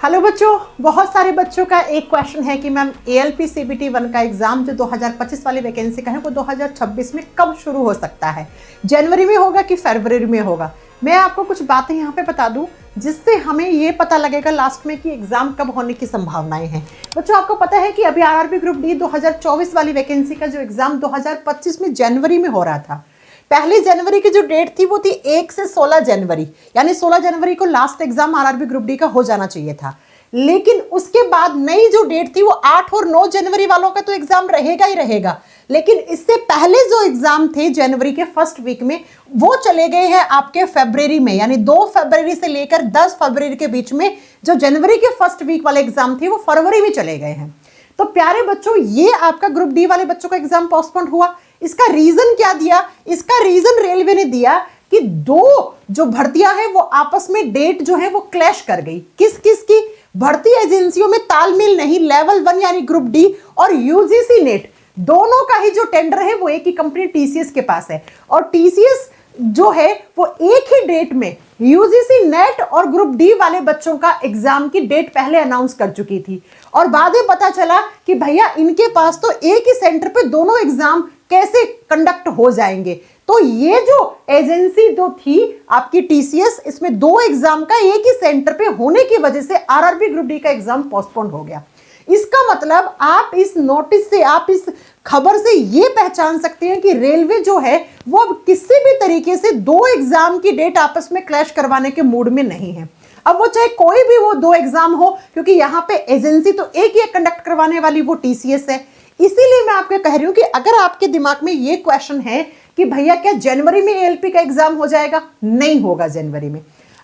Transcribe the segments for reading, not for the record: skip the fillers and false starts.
Hello बच्चों, बहुत सारे बच्चों का एक क्वेश्चन है कि मैम ALP CBT 1 का एग्जाम जो 2025 वाली वैकेंसी का है वो 2026 में कब शुरू हो सकता है। जनवरी में होगा कि फरवरी में होगा। मैं आपको कुछ बातें यहाँ पे बता दूं जिससे हमें ये पता लगेगा लास्ट में कि एग्जाम कब होने की संभावनाएं हैं। बच्चों, आपको पता है कि अभी RRB ग्रुप डी 2024 वाली वैकेंसी का जो एग्जाम 2025 में जनवरी में हो रहा था। पहली जनवरी की जो डेट थी वो थी 1 से 16 जनवरी, यानी 16 जनवरी को last exam RRB group D का हो जाना चाहिए था। लेकिन उसके बाद नई जो डेट थी वो 8 और 9 जनवरी वालों का तो एग्जाम रहेगा ही रहेगा, लेकिन इससे पहले जो एग्जाम थे जनवरी के फर्स्ट वीक में वो चले गए हैं आपके फरवरी में, यानी 2 फरवरी से लेकर 10 फरवरी के बीच में जो जनवरी के फर्स्ट वीक वाले एग्जाम थे वो फरवरी में चले गए हैं। तो प्यारे बच्चों, ये आपका ग्रुप डी वाले बच्चों का एग्जाम पोस्टपोन हुआ। इसका रीजन क्या दिया? इसका रीजन रेलवे ने दिया कि दो जो भर्तियां हैं वो आपस में डेट जो है वो क्लैश कर गई। किस किस की? भर्ती एजेंसियों में तालमेल नहीं। लेवल 1 यानी ग्रुप डी और यूजीसी नेट दोनों का ही जो टेंडर है वो एक ही कंपनी TCS के पास है, और TCS जो है वो एक ही डेट में यूजीसी नेट और ग्रुप डी वाले बच्चों का एग्जाम की डेट पहले अनाउंस कर चुकी थी। और बाद में पता चला कि भैया इनके पास तो एक ही सेंटर पे दोनों एग्जाम कैसे कंडक्ट हो जाएंगे। तो ये जो एजेंसी जो थी आपकी TCS, इसमें 2 एग्जाम का एक ही सेंटर पे होने की वजह से RRB ग्रुप डी का एग्जाम पोस्टपोन हो गया। इसका मतलब आप इस नोटिस से, आप इस खबर से ये पहचान सकते हैं कि रेलवे जो है वो अब किसी भी तरीके से 2 एग्जाम की डेट आपस में क्लैश करवाने के मूड में नहीं है। अब वो चाहे कोई भी वो 2 एग्जाम हो, क्योंकि यहाँ पे एजेंसी तो एक ही कंडक्ट करवाने वाली वो TCS है। इसीलिए मैं आपको कह रही हूं कि अगर आपके दिमाग में ये क्वेश्चन है कि भैया क्या जनवरी में ALP का एग्जाम हो जाएगा? नहीं होगा जनवरी में।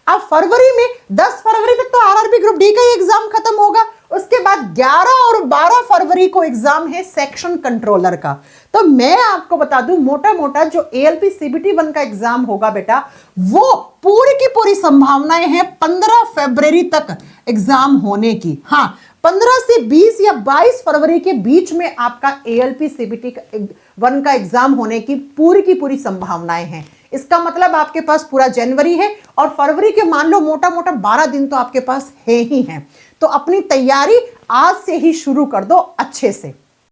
अब फरवरी में 10 फरवरी तक तो RRB ग्रुप डी का ही एग्जाम खत्म होगा। उसके बाद 11 और 12 फरवरी को एग्जाम है सेक्शन कंट्रोलर का। तो मैं आपको बता दूं, मोटा मोटा जो ALP CBT 1 का एग्जाम होगा बेटा, वो पूरी की पूरी संभावनाएं हैं 15 फरवरी तक एग्जाम होने की। हाँ, 15 से 20 या 22 फरवरी के बीच में आपका ALP CBT 1 का एग्जाम होने की पूरी संभावनाएं हैं। इसका मतलब आपके पास पूरा जनवरी है और फरवरी के मान लो मोटा मोटा 12 दिन तो आपके पास है ही हैं। तो अपनी तैयारी आज से ही शुरू कर दो अच्छे से।